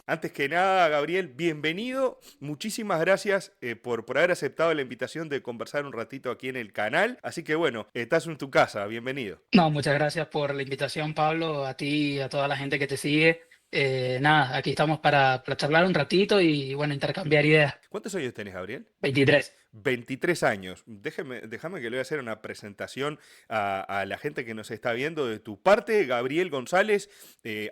Antes que nada, Gabriel, bienvenido. Muchísimas gracias por haber aceptado la invitación de conversar un ratito aquí en el canal. Así que bueno, estás en tu casa, bienvenido. No, muchas gracias por la invitación, Pablo, a ti y a toda la gente que te sigue. Nada, aquí estamos para charlar un ratito y bueno, intercambiar ideas. ¿Cuántos años tenés, Gabriel? 23. 23 años. Déjame que le voy a hacer una presentación a la gente que nos está viendo de tu parte. Gabriel González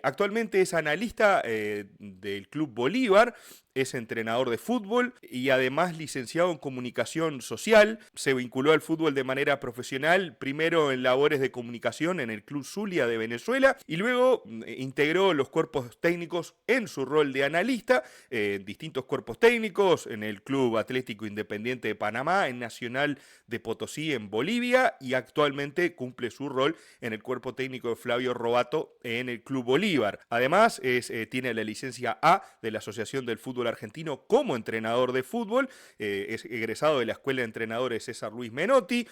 actualmente es analista del Club Bolívar, es entrenador de fútbol y además licenciado en comunicación social. Se vinculó al fútbol de manera profesional, primero en labores de comunicación en el Club Zulia de Venezuela y luego integró los cuerpos técnicos en su rol de analista, distintos cuerpos técnicos, en el Club Atlético Independiente de Panamá, en Nacional de Potosí en Bolivia y actualmente cumple su rol en el cuerpo técnico de Flavio Robato en el Club Bolívar. Además, tiene la licencia A de la Asociación del Fútbol Argentino como entrenador de fútbol, es egresado de la Escuela de Entrenadores César Luis Menotti,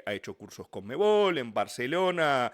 ha hecho cursos con Mebol, en Barcelona,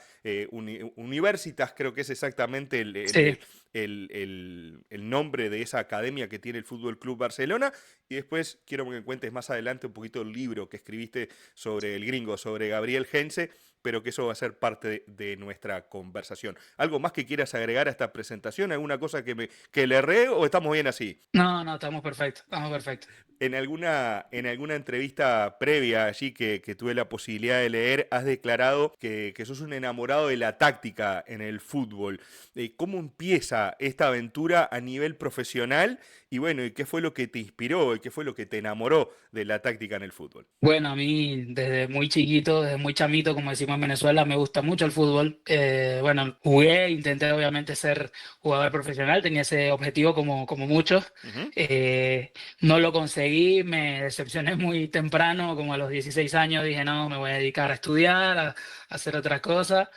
Universitas, creo que es exactamente Sí. el nombre de esa academia que tiene el Fútbol Club Barcelona. Y después quiero que me cuentes más adelante un poquito el libro que escribiste sobre el gringo, sobre Gabriel Heinze, pero que eso va a ser parte de nuestra conversación. ¿Algo más que quieras agregar a esta presentación? ¿Alguna cosa que le erré o estamos bien así? No, no, estamos perfectos, estamos perfectos. En alguna entrevista previa allí que tuve la posibilidad de leer, has declarado que sos un enamorado de la táctica en el fútbol. ¿Cómo empieza esta aventura a nivel profesional? Y bueno, ¿y qué fue lo que te inspiró y qué fue lo que te enamoró de la táctica en el fútbol? Bueno, a mí desde muy chiquito, desde muy chamito, como decimos en Venezuela, me gusta mucho el fútbol. Bueno, jugué, intenté obviamente ser jugador profesional, tenía ese objetivo como muchos. Ujú. No lo conseguí, me decepcioné muy temprano, como a los 16 años dije, no, me voy a dedicar a estudiar, a hacer otras cosas.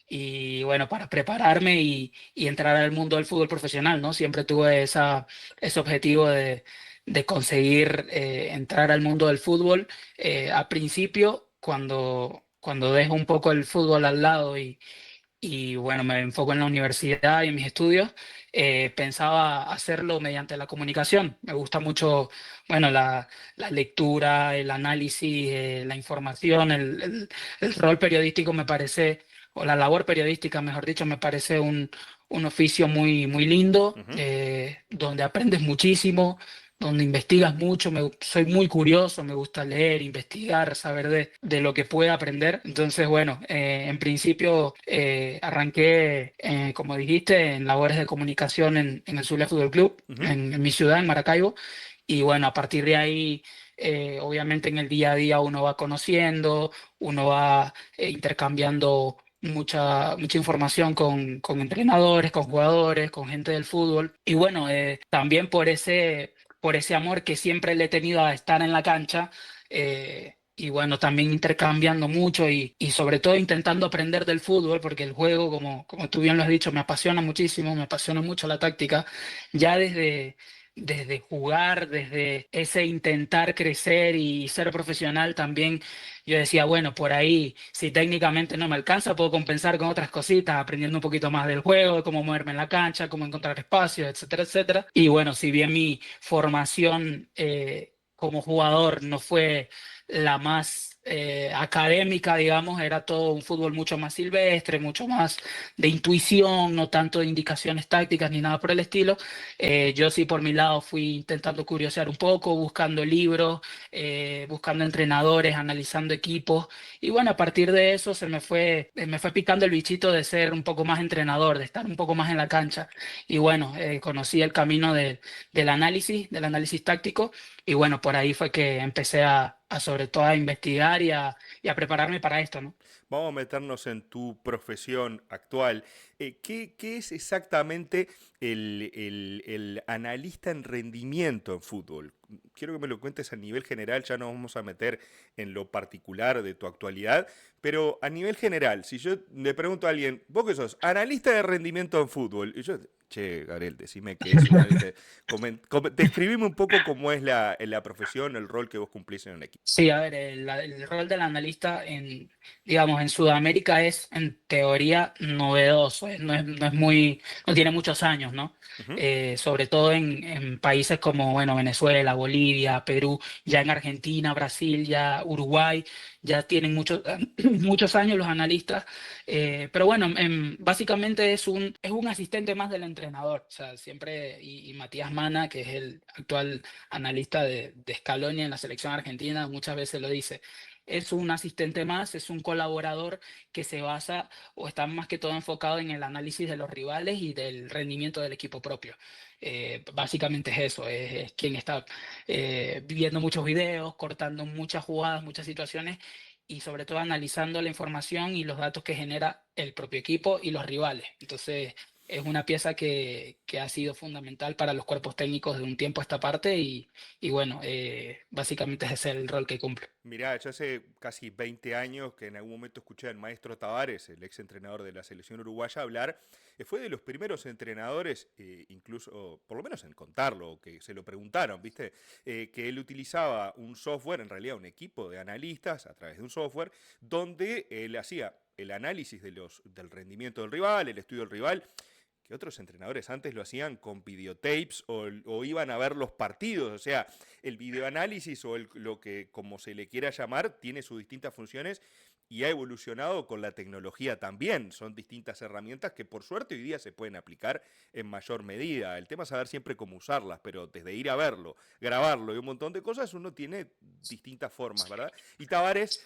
Y bueno, para prepararme y entrar al mundo del fútbol profesional, ¿no? Siempre tuve ese objetivo de conseguir entrar al mundo del fútbol. Al principio, cuando dejo un poco el fútbol al lado y bueno, me enfoco en la universidad y en mis estudios, pensaba hacerlo mediante la comunicación. Me gusta mucho, bueno, la lectura, el análisis, la información, el rol periodístico me parece, o la labor periodística, mejor dicho, me parece un oficio muy, muy lindo, Ujú. donde aprendes muchísimo, donde investigas mucho, soy muy curioso, me gusta leer, investigar, saber de lo que pueda aprender. Entonces, bueno, en principio arranqué, como dijiste, en labores de comunicación en el Zulia Fútbol Club, Ujú. en mi ciudad, en Maracaibo. Y bueno, a partir de ahí, obviamente en el día a día uno va conociendo, uno va intercambiando mucha información con entrenadores, con jugadores, con gente del fútbol. Y bueno, también por ese amor que siempre le he tenido a estar en la cancha. Y bueno, también intercambiando mucho y sobre todo intentando aprender del fútbol, porque el juego, como tú bien lo has dicho, me apasiona muchísimo, me apasiona mucho la táctica. Ya desde jugar, desde ese intentar crecer y ser profesional también, yo decía, bueno, por ahí, si técnicamente no me alcanza, puedo compensar con otras cositas, aprendiendo un poquito más del juego, de cómo moverme en la cancha, cómo encontrar espacios, etcétera, etcétera. Y bueno, si bien mi formación como jugador no fue la más académica, digamos, era todo un fútbol mucho más silvestre, mucho más de intuición, no tanto de indicaciones tácticas ni nada por el estilo. Yo sí por mi lado fui intentando curiosear un poco, buscando libros, buscando entrenadores, analizando equipos. Y bueno, a partir de eso me fue picando el bichito de ser un poco más entrenador, de estar un poco más en la cancha. Y bueno, conocí el camino del análisis táctico. Y bueno, por ahí fue que empecé a sobre todo a investigar y a prepararme para esto, ¿no? Vamos a meternos en tu profesión actual. ¿Qué es exactamente el analista en rendimiento en fútbol? Quiero que me lo cuentes a nivel general, ya nos vamos a meter en lo particular de tu actualidad, pero a nivel general, si yo le pregunto a alguien, vos qué sos, analista de rendimiento en fútbol, y yo, che, Gabriel, decime qué es un analista. Describime un poco cómo es la profesión, el rol que vos cumplís en un equipo. Sí, a ver, el rol del analista digamos, en Sudamérica es en teoría novedoso, no tiene muchos años, ¿no? Ujú. Sobre todo en países como, bueno, Venezuela, Bolivia, Perú, ya en Argentina, Brasil, ya Uruguay, ya tienen muchos, muchos años los analistas, pero bueno, básicamente es un asistente más del entrenador, o sea, siempre, y Matías Mana, que es el actual analista de Scaloni en la selección argentina, muchas veces lo dice. Es un asistente más, es un colaborador que se basa o está más que todo enfocado en el análisis de los rivales y del rendimiento del equipo propio. Básicamente es eso, es quien está viendo muchos videos, cortando muchas jugadas, muchas situaciones y sobre todo analizando la información y los datos que genera el propio equipo y los rivales. Entonces, es una pieza que ha sido fundamental para los cuerpos técnicos de un tiempo a esta parte y bueno, básicamente ese es el rol que cumple. Mirá, yo hace casi 20 años que en algún momento escuché al maestro Tavares, el ex entrenador de la selección uruguaya, hablar. Fue de los primeros entrenadores, incluso, por lo menos en contarlo, que se lo preguntaron, ¿viste? Que él utilizaba un software, en realidad un equipo de analistas a través de un software, donde él hacía el análisis del rendimiento del rival, el estudio del rival, que otros entrenadores antes lo hacían con videotapes o iban a ver los partidos. O sea, el videoanálisis o lo que como se le quiera llamar tiene sus distintas funciones y ha evolucionado con la tecnología también. Son distintas herramientas que por suerte hoy día se pueden aplicar en mayor medida. El tema es saber siempre cómo usarlas, pero desde ir a verlo, grabarlo y un montón de cosas uno tiene distintas formas, ¿verdad? Y Tavares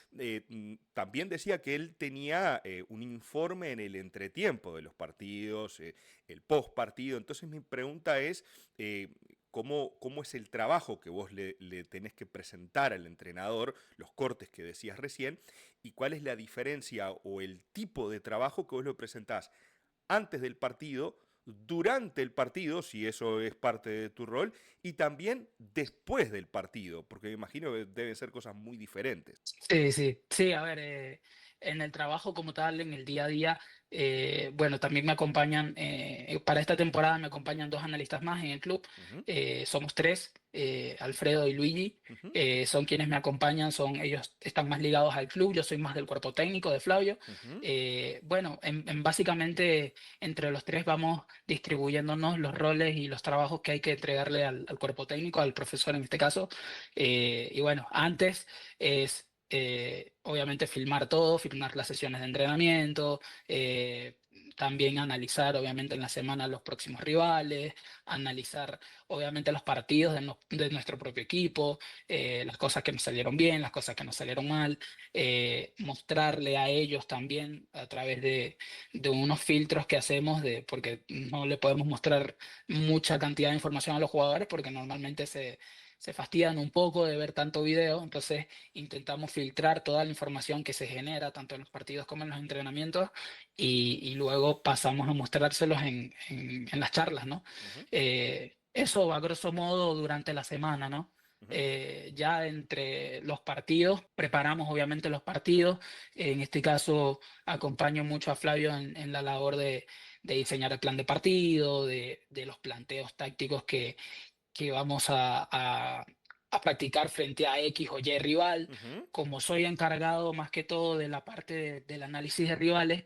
también decía que él tenía un informe en el entretiempo de los partidos, el post partido. Entonces mi pregunta es, ¿cómo es el trabajo que vos le tenés que presentar al entrenador, los cortes que decías recién, y cuál es la diferencia o el tipo de trabajo que vos le presentás antes del partido, durante el partido, si eso es parte de tu rol, y también después del partido, porque me imagino que deben ser cosas muy diferentes. Sí, sí, sí, a ver, en el trabajo como tal, en el día a día, bueno, también me acompañan, para esta temporada me acompañan dos analistas más en el club, Ujú, somos tres, Alfredo y Luigi, ujú, son quienes me acompañan, ellos están más ligados al club, yo soy más del cuerpo técnico de Flavio. ujú. Bueno, básicamente entre los tres vamos distribuyéndonos los roles y los trabajos que hay que entregarle al cuerpo técnico, al profesor en este caso, y bueno, antes es obviamente filmar todo, filmar las sesiones de entrenamiento, también analizar obviamente en la semana los próximos rivales, analizar obviamente los partidos de nuestro propio equipo, las cosas que nos salieron bien, las cosas que nos salieron mal, mostrarle a ellos también a través de unos filtros que hacemos, porque no le podemos mostrar mucha cantidad de información a los jugadores porque normalmente se fastidian un poco de ver tanto video, entonces intentamos filtrar toda la información que se genera, tanto en los partidos como en los entrenamientos, y luego pasamos a mostrárselos en las charlas, ¿no? Ujú, Eso a grosso modo durante la semana, ¿no? ujú, Ya entre los partidos, preparamos obviamente los partidos. En este caso, acompaño mucho a Flavio en la labor de diseñar el plan de partido, de los planteos tácticos que vamos a practicar frente a X o Y rival. ujú. Como soy encargado más que todo de la parte del análisis de rivales,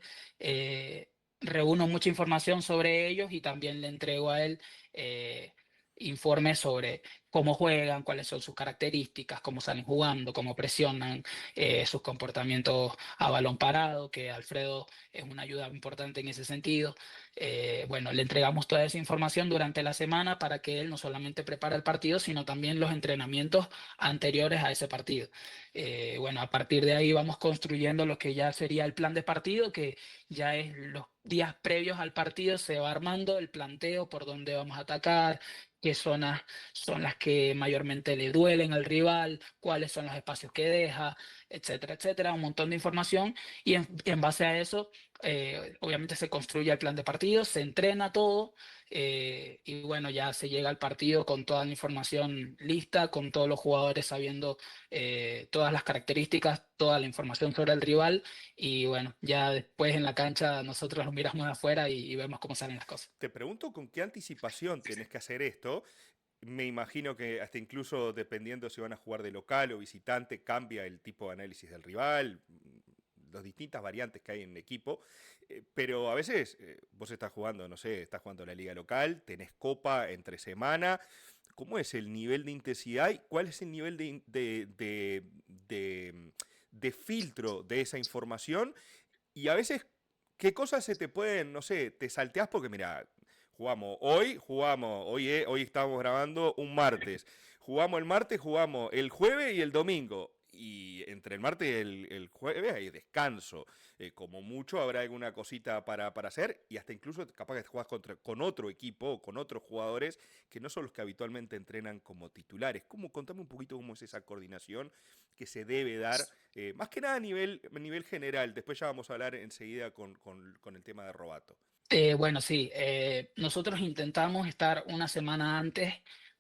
reúno mucha información sobre ellos y también le entrego a él eh, informes sobre cómo juegan, cuáles son sus características, cómo salen jugando, cómo presionan, sus comportamientos a balón parado, que Alfredo es una ayuda importante en ese sentido. Bueno, le entregamos toda esa información durante la semana para que él no solamente prepare el partido, sino también los entrenamientos anteriores a ese partido. Bueno, a partir de ahí vamos construyendo lo que ya sería el plan de partido, que ya es los días previos al partido, se va armando el planteo por dónde vamos a atacar, qué zonas son las que mayormente le duelen al rival, cuáles son los espacios que deja, etcétera, etcétera, un montón de información y en base a eso obviamente se construye el plan de partido, se entrena todo y bueno, ya se llega al partido con toda la información lista, con todos los jugadores sabiendo todas las características, toda la información sobre el rival y bueno, ya después en la cancha nosotros lo miramos de afuera y vemos cómo salen las cosas. Te pregunto con qué anticipación tenés que hacer esto. Me imagino que hasta incluso dependiendo si van a jugar de local o visitante, cambia el tipo de análisis del rival. las distintas variantes que hay en el equipo, pero a veces vos estás jugando, no sé, estás jugando la liga local, tenés copa entre semana. ¿Cómo es el nivel de intensidad y cuál es el nivel de filtro de esa información? Y a veces, ¿qué cosas se te pueden, no sé, te salteás porque mira, hoy estamos grabando un martes, jugamos el martes, jugamos el jueves y el domingo. Y entre el martes y el jueves hay descanso. Como mucho habrá alguna cosita para hacer y hasta incluso capaz que juegas con otro equipo o con otros jugadores que no son los que habitualmente entrenan como titulares. Contame un poquito cómo es esa coordinación que se debe dar, más que nada a nivel general. Después ya vamos a hablar enseguida con el tema de Robato. Bueno, sí, nosotros intentamos estar una semana antes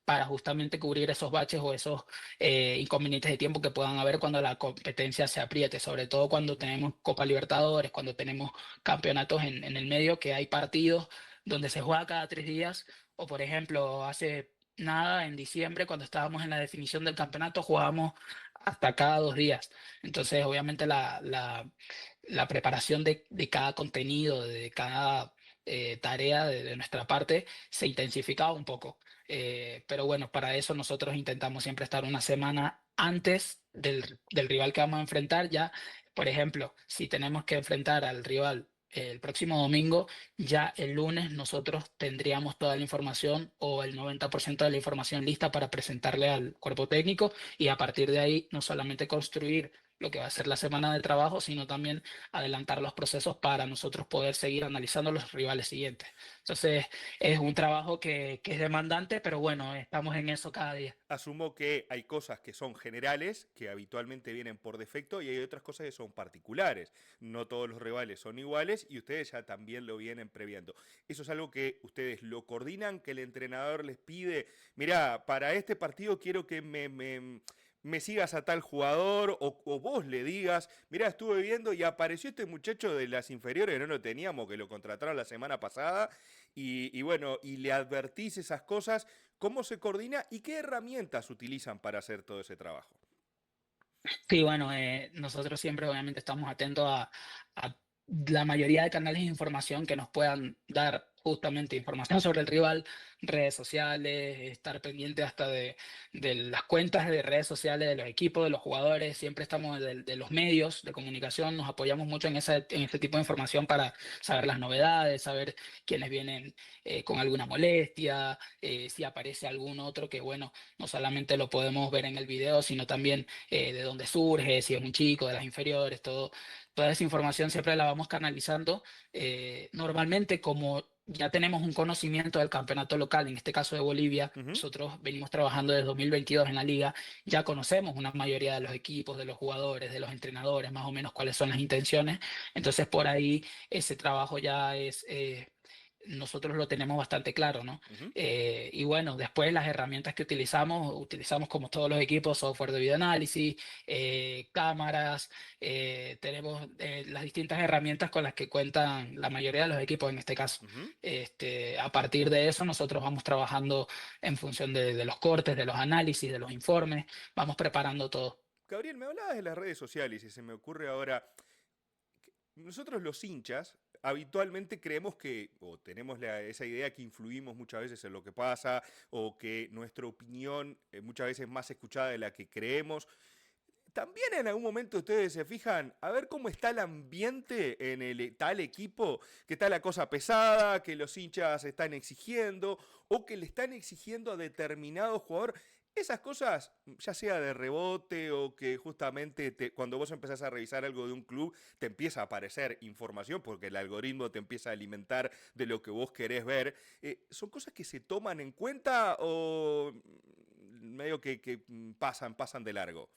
para justamente cubrir esos baches o esos inconvenientes de tiempo que puedan haber cuando la competencia se apriete, sobre todo cuando tenemos Copa Libertadores, cuando tenemos campeonatos en el medio, que hay partidos donde se juega cada 3 días, o por ejemplo, hace nada, en diciembre, cuando estábamos en la definición del campeonato, jugábamos hasta cada 2 días. Entonces, obviamente, la preparación de cada contenido, de cada tarea de nuestra parte se intensificaba un poco. Pero bueno, para eso nosotros intentamos siempre estar una semana antes del rival que vamos a enfrentar. Ya, por ejemplo, si tenemos que enfrentar al rival el próximo domingo, ya el lunes nosotros tendríamos toda la información o el 90% de la información lista para presentarle al cuerpo técnico y a partir de ahí no solamente construir lo que va a ser la semana de trabajo, sino también adelantar los procesos para nosotros poder seguir analizando los rivales siguientes. Entonces, es un trabajo que es demandante, pero bueno, estamos en eso cada día. Asumo que hay cosas que son generales, que habitualmente vienen por defecto, y hay otras cosas que son particulares. No todos los rivales son iguales y ustedes ya también lo vienen previendo. Eso es algo que ustedes lo coordinan, que el entrenador les pide, mira, para este partido quiero que me sigas a tal jugador o vos le digas, mira, estuve viendo y apareció este muchacho de las inferiores, no lo teníamos, que lo contrataron la semana pasada, y bueno, y le advertís esas cosas. ¿Cómo se coordina y qué herramientas utilizan para hacer todo ese trabajo? Sí, bueno, nosotros siempre obviamente estamos atentos a la mayoría de canales de información que nos puedan dar justamente información sobre el rival, redes sociales, estar pendiente hasta de las cuentas de redes sociales de los equipos, de los jugadores, siempre estamos de los medios de comunicación, nos apoyamos mucho en este tipo de información para saber las novedades, saber quiénes vienen con alguna molestia, si aparece algún otro que, bueno, no solamente lo podemos ver en el video, sino también de dónde surge, si es un chico, de las inferiores, toda esa información siempre la vamos canalizando. Normalmente, como ya tenemos un conocimiento del campeonato local, en este caso de Bolivia, Ujú. nosotros venimos trabajando desde 2022 en la liga, ya conocemos una mayoría de los equipos, de los jugadores, de los entrenadores, más o menos cuáles son las intenciones. Entonces, por ahí ese trabajo ya es... nosotros lo tenemos bastante claro, ¿no? Ujú. Y bueno, después las herramientas que utilizamos como todos los equipos, software de videoanálisis, cámaras, tenemos las distintas herramientas con las que cuentan la mayoría de los equipos en este caso. Ujú. A partir de eso, nosotros vamos trabajando en función de los cortes, de los análisis, de los informes, vamos preparando todo. Gabriel, me hablabas de las redes sociales y se me ocurre ahora, nosotros los hinchas habitualmente creemos que, o tenemos esa idea que influimos muchas veces en lo que pasa, o que nuestra opinión muchas veces es más escuchada de la que creemos. También en algún momento ustedes se fijan a ver cómo está el ambiente en el tal equipo, que está la cosa pesada, que los hinchas están exigiendo o que le están exigiendo a determinado jugador. Esas cosas, ya sea de rebote o que justamente cuando vos empezás a revisar algo de un club, te empieza a aparecer información porque el algoritmo te empieza a alimentar de lo que vos querés ver. ¿Son cosas que se toman en cuenta o medio que pasan de largo?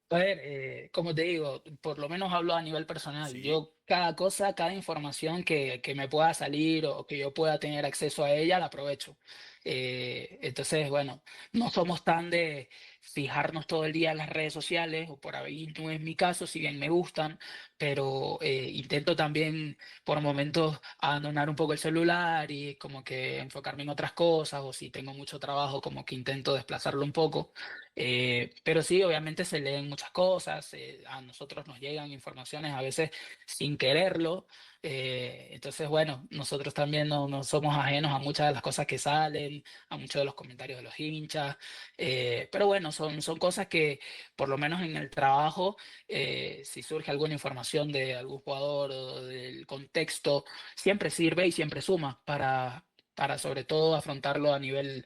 A ver, como te digo, por lo menos hablo a nivel personal. Sí. cada cosa, cada información que me pueda salir o que yo pueda tener acceso a ella, la aprovecho. Entonces, bueno, no somos tan de fijarnos todo el día en las redes sociales, o por ahí no es mi caso, si bien me gustan, pero intento también por momentos abandonar un poco el celular y como que enfocarme en otras cosas, o si tengo mucho trabajo, como que intento desplazarlo un poco. Pero sí, obviamente se leen muchas cosas, a nosotros nos llegan informaciones a veces sin quererlo. Entonces, bueno, nosotros también no somos ajenos a muchas de las cosas que salen, a muchos de los comentarios de los hinchas. Pero bueno, son cosas que, por lo menos en el trabajo, si surge alguna información de algún jugador o del contexto, siempre sirve y siempre suma para sobre todo afrontarlo a nivel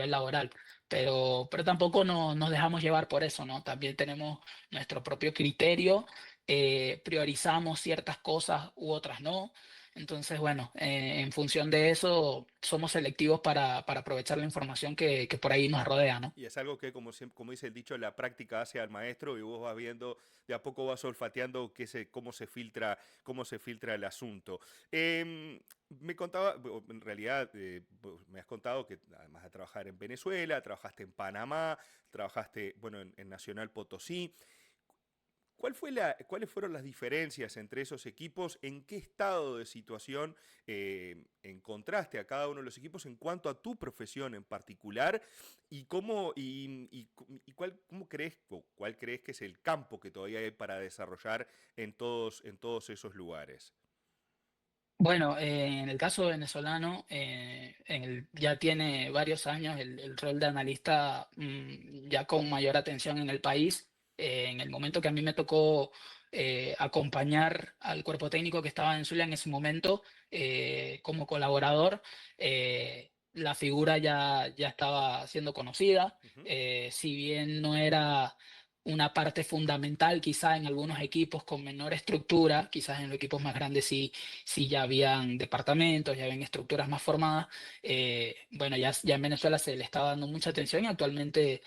laboral. Pero tampoco nos dejamos llevar por eso, ¿no? También tenemos nuestro propio criterio, priorizamos ciertas cosas u otras no. Entonces, bueno, en función de eso, somos selectivos para aprovechar la información que por ahí nos rodea, ¿no? Y es algo que, como dice el dicho, la práctica hace al maestro y vos vas viendo, de a poco vas olfateando cómo se filtra el asunto. Me contaba, en realidad, vos me has contado que además de trabajar en Venezuela, trabajaste en Panamá, trabajaste, bueno, en Nacional Potosí. ¿Cuáles fueron las diferencias entre esos equipos? ¿En qué estado de situación encontraste a cada uno de los equipos en cuanto a tu profesión en particular? ¿Y cómo crees, o cuál crees que es el campo que todavía hay para desarrollar en todos esos lugares? Bueno, en el caso venezolano, ya tiene varios años el rol de analista, ya con mayor atención en el país. En el momento que a mí me tocó acompañar al cuerpo técnico que estaba en Zulia en ese momento, como colaborador, la figura ya estaba siendo conocida. Ujú. Si bien no era una parte fundamental, quizá en algunos equipos con menor estructura, quizás en los equipos más grandes sí ya habían departamentos, ya habían estructuras más formadas. Bueno, ya en Venezuela se le está dando mucha atención y actualmente,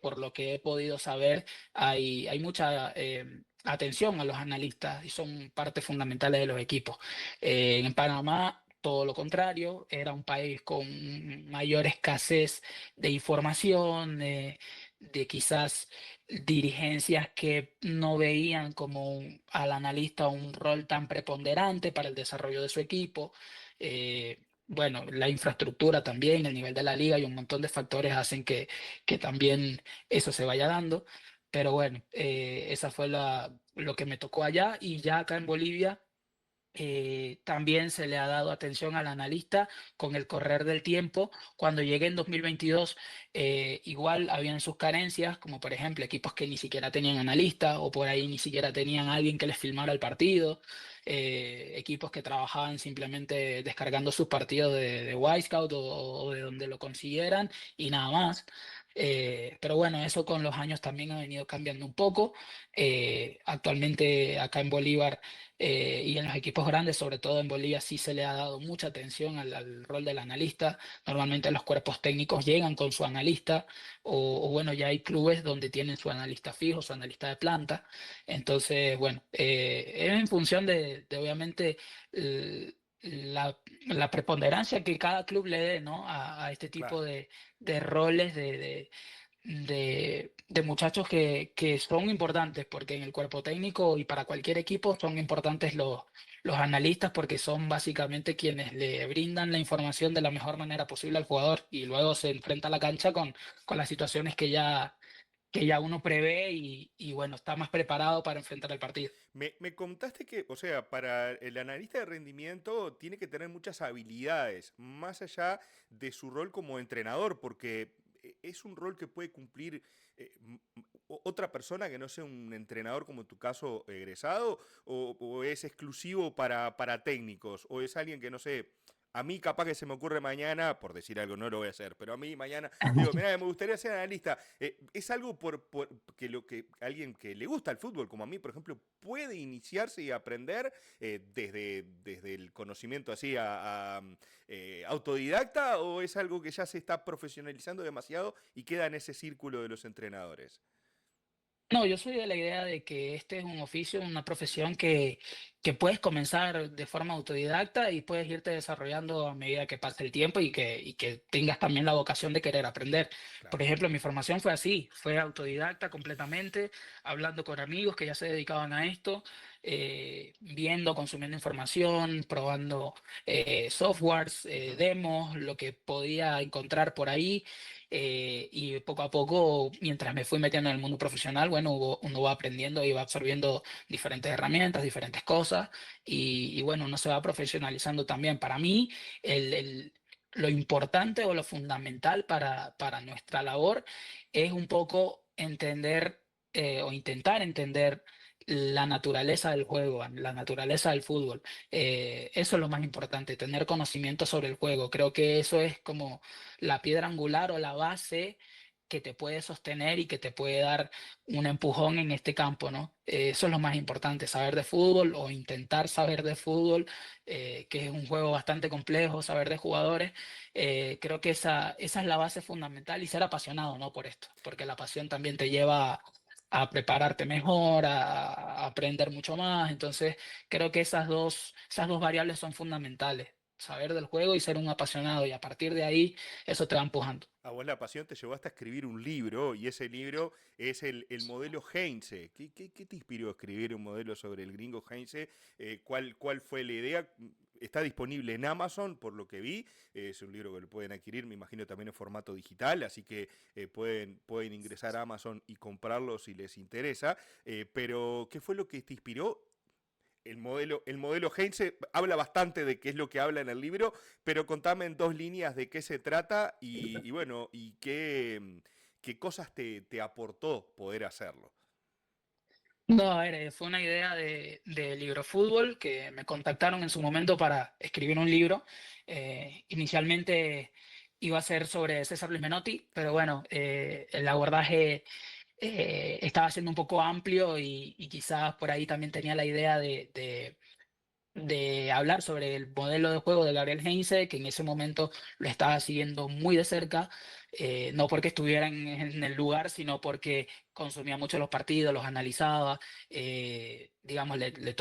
por lo que he podido saber, hay mucha atención a los analistas y son partes fundamentales de los equipos. En Panamá, todo lo contrario, era un país con mayor escasez de información, de quizás dirigencias que no veían como al analista un rol tan preponderante para el desarrollo de su equipo. Bueno, la infraestructura también, el nivel de la liga y un montón de factores hacen que también eso se vaya dando. Pero bueno, esa fue lo que me tocó allá y ya acá en Bolivia. También se le ha dado atención al analista con el correr del tiempo. Cuando llegué en 2022, igual habían sus carencias, como por ejemplo equipos que ni siquiera tenían analista o por ahí ni siquiera tenían alguien que les filmara el partido, equipos que trabajaban simplemente descargando sus partidos de Wisecout o de donde lo consiguieran y nada más. Pero bueno, eso con los años también ha venido cambiando un poco. Actualmente acá en Bolívar, y en los equipos grandes, sobre todo en Bolivia, sí se le ha dado mucha atención al rol del analista. Normalmente los cuerpos técnicos llegan con su analista o bueno, ya hay clubes donde tienen su analista fijo, su analista de planta. Entonces, bueno, es en función de obviamente la preponderancia que cada club le dé, ¿no? A este tipo Claro. de roles de muchachos que son importantes, porque en el cuerpo técnico y para cualquier equipo son importantes los analistas, porque son básicamente quienes le brindan la información de la mejor manera posible al jugador y luego se enfrenta a la cancha con las situaciones que ya uno prevé y bueno, está más preparado para enfrentar el partido. Me contaste que, o sea, para el analista de rendimiento tiene que tener muchas habilidades, más allá de su rol como entrenador, porque es un rol que puede cumplir otra persona que no sea un entrenador, como en tu caso, egresado, o es exclusivo para técnicos, o es alguien que, no sé, a mí capaz que se me ocurre mañana, por decir algo, no lo voy a hacer, pero a mí mañana digo, mira, me gustaría ser analista. Es algo que lo que alguien que le gusta el fútbol, como a mí, por ejemplo, puede iniciarse y aprender desde el conocimiento así autodidacta, o es algo que ya se está profesionalizando demasiado y queda en ese círculo de los entrenadores. No, yo soy de la idea de que este es un oficio, una profesión que puedes comenzar de forma autodidacta y puedes irte desarrollando a medida que pase el tiempo y que tengas también la vocación de querer aprender. Por Claro. ejemplo, mi formación fue así, fue autodidacta completamente, hablando con amigos que ya se dedicaban a esto, viendo, consumiendo información, probando softwares, demos, lo que podía encontrar por ahí. Y poco a poco, mientras me fui metiendo en el mundo profesional, bueno, uno va aprendiendo y va absorbiendo diferentes herramientas, diferentes cosas, y bueno, uno se va profesionalizando también. Para mí, lo importante o lo fundamental para nuestra labor es un poco entender o intentar entender la naturaleza del juego, la naturaleza del fútbol. Eso es lo más importante, tener conocimiento sobre el juego. Creo que eso es como la piedra angular o la base que te puede sostener y que te puede dar un empujón en este campo, ¿no? Eso es lo más importante, saber de fútbol o intentar saber de fútbol, que es un juego bastante complejo, saber de jugadores. Creo que esa es la base fundamental y ser apasionado, ¿no? Por esto, porque la pasión también te lleva a prepararte mejor, a aprender mucho más. Entonces, creo que esas dos variables son fundamentales, saber del juego y ser un apasionado, y a partir de ahí eso te va empujando. A vos la pasión te llevó hasta escribir un libro y ese libro es el modelo Heinze. ¿Qué te inspiró a escribir un modelo sobre el gringo Heinze? ¿Cuál fue la idea? Está disponible en Amazon, por lo que vi. Es un libro que lo pueden adquirir, me imagino también en formato digital, así que pueden ingresar a Amazon y comprarlo si les interesa. Pero, ¿qué fue lo que te inspiró? El modelo Heinze habla bastante de qué es lo que habla en el libro, pero contame en dos líneas de qué se trata y bueno, y qué cosas te aportó poder hacerlo. No, a ver, fue una idea de Libro Fútbol que me contactaron en su momento para escribir un libro. Inicialmente iba a ser sobre César Luis Menotti, pero bueno, el abordaje estaba siendo un poco amplio y quizás por ahí también tenía la idea de hablar sobre el modelo de juego de Gabriel Heinze, que en ese momento lo estaba siguiendo muy de cerca, no porque estuviera en el lugar, sino porque consumía mucho los partidos, los analizaba, digamos, me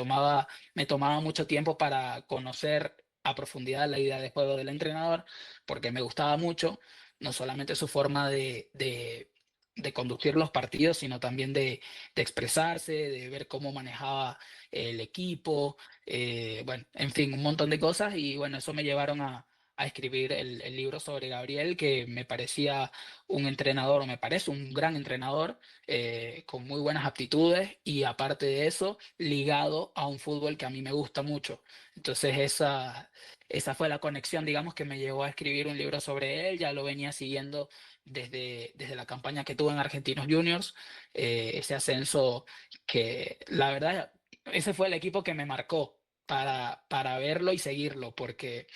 tomaba mucho tiempo para conocer a profundidad la idea de juego del entrenador, porque me gustaba mucho, no solamente su forma de conducir los partidos, sino también de expresarse, de ver cómo manejaba el equipo, bueno, en fin, un montón de cosas y bueno, eso me llevaron a escribir el libro sobre Gabriel, que me parecía un entrenador, o me parece un gran entrenador, con muy buenas aptitudes y aparte de eso, ligado a un fútbol que a mí me gusta mucho. Entonces esa fue la conexión, digamos, que me llevó a escribir un libro sobre él, ya lo venía siguiendo desde la campaña que tuvo en Argentinos Juniors, ese ascenso que la verdad ese fue el equipo que me marcó para verlo y seguirlo, porque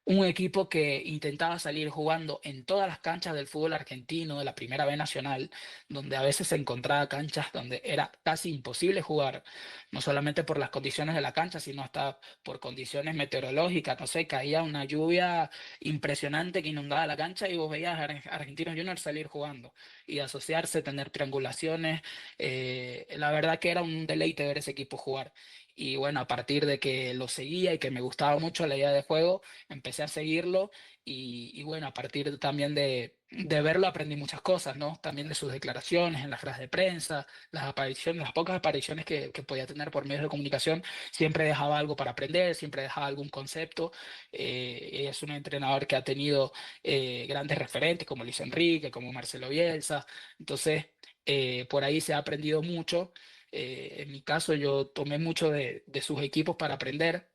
un equipo que intentaba salir jugando en todas las canchas del fútbol argentino, de la Primera B Nacional, donde a veces se encontraba canchas donde era casi imposible jugar, no solamente por las condiciones de la cancha, sino hasta por condiciones meteorológicas, no sé, caía una lluvia impresionante que inundaba la cancha y vos veías a Argentinos Juniors salir jugando y asociarse, tener triangulaciones. La verdad que era un deleite ver ese equipo jugar. Y bueno, a partir de que lo seguía y que me gustaba mucho la idea de juego, empecé a seguirlo y bueno, a partir también de verlo aprendí muchas cosas, ¿no? También de sus declaraciones, en las frases de prensa, las apariciones, las pocas apariciones que podía tener por medios de comunicación, siempre dejaba algo para aprender, siempre dejaba algún concepto. Es un entrenador que ha tenido grandes referentes como Luis Enrique, como Marcelo Bielsa, entonces por ahí se ha aprendido mucho. En mi caso, yo tomé mucho de sus equipos para aprender.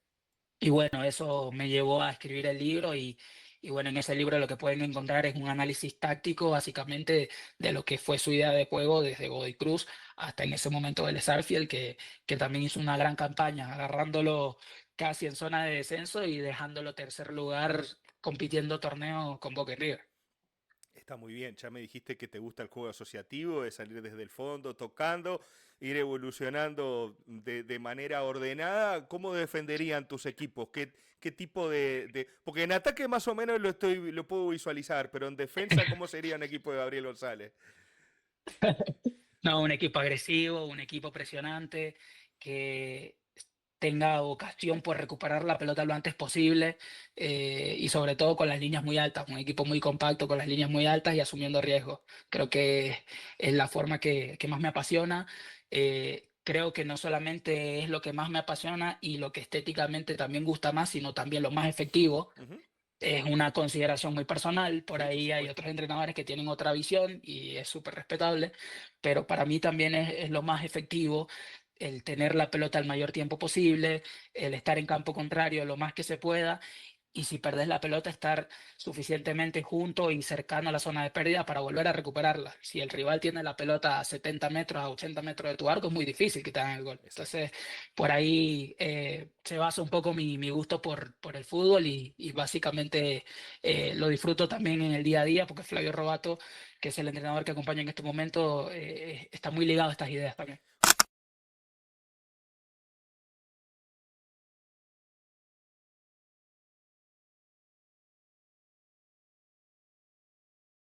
Y bueno, eso me llevó a escribir el libro y bueno, en ese libro lo que pueden encontrar es un análisis táctico básicamente de lo que fue su idea de juego desde Godoy Cruz hasta en ese momento el Sarfield, que también hizo una gran campaña, agarrándolo casi en zona de descenso y dejándolo tercer lugar compitiendo torneo con Boca y River. Está muy bien, ya me dijiste que te gusta el juego asociativo, de salir desde el fondo, tocando, ir evolucionando de manera ordenada. ¿Cómo defenderían tus equipos? ¿Qué tipo Porque en ataque más o menos lo puedo visualizar, pero en defensa, ¿cómo sería un equipo de Gabriel González? No, un equipo agresivo, un equipo presionante, que tenga vocación por recuperar la pelota lo antes posible y sobre todo con las líneas muy altas, un equipo muy compacto con las líneas muy altas y asumiendo riesgos. Creo que es la forma que más me apasiona. Creo que no solamente es lo que más me apasiona y lo que estéticamente también gusta más, sino también lo más efectivo. Ujú. Es una consideración muy personal, por Sí, por ahí hay supuesto. otros entrenadores que tienen otra visión y es súper respetable, pero para mí también es lo más efectivo el tener la pelota el mayor tiempo posible, el estar en campo contrario lo más que se pueda y si perdés la pelota estar suficientemente junto y cercano a la zona de pérdida para volver a recuperarla. Si el rival tiene la pelota a 70 metros, a 80 metros de tu arco, es muy difícil que te hagan el gol. Exacto. Entonces, por ahí se basa un poco mi gusto por el fútbol y básicamente lo disfruto también en el día a día porque Flavio Robato, que es el entrenador que acompaña en este momento, está muy ligado a estas ideas también.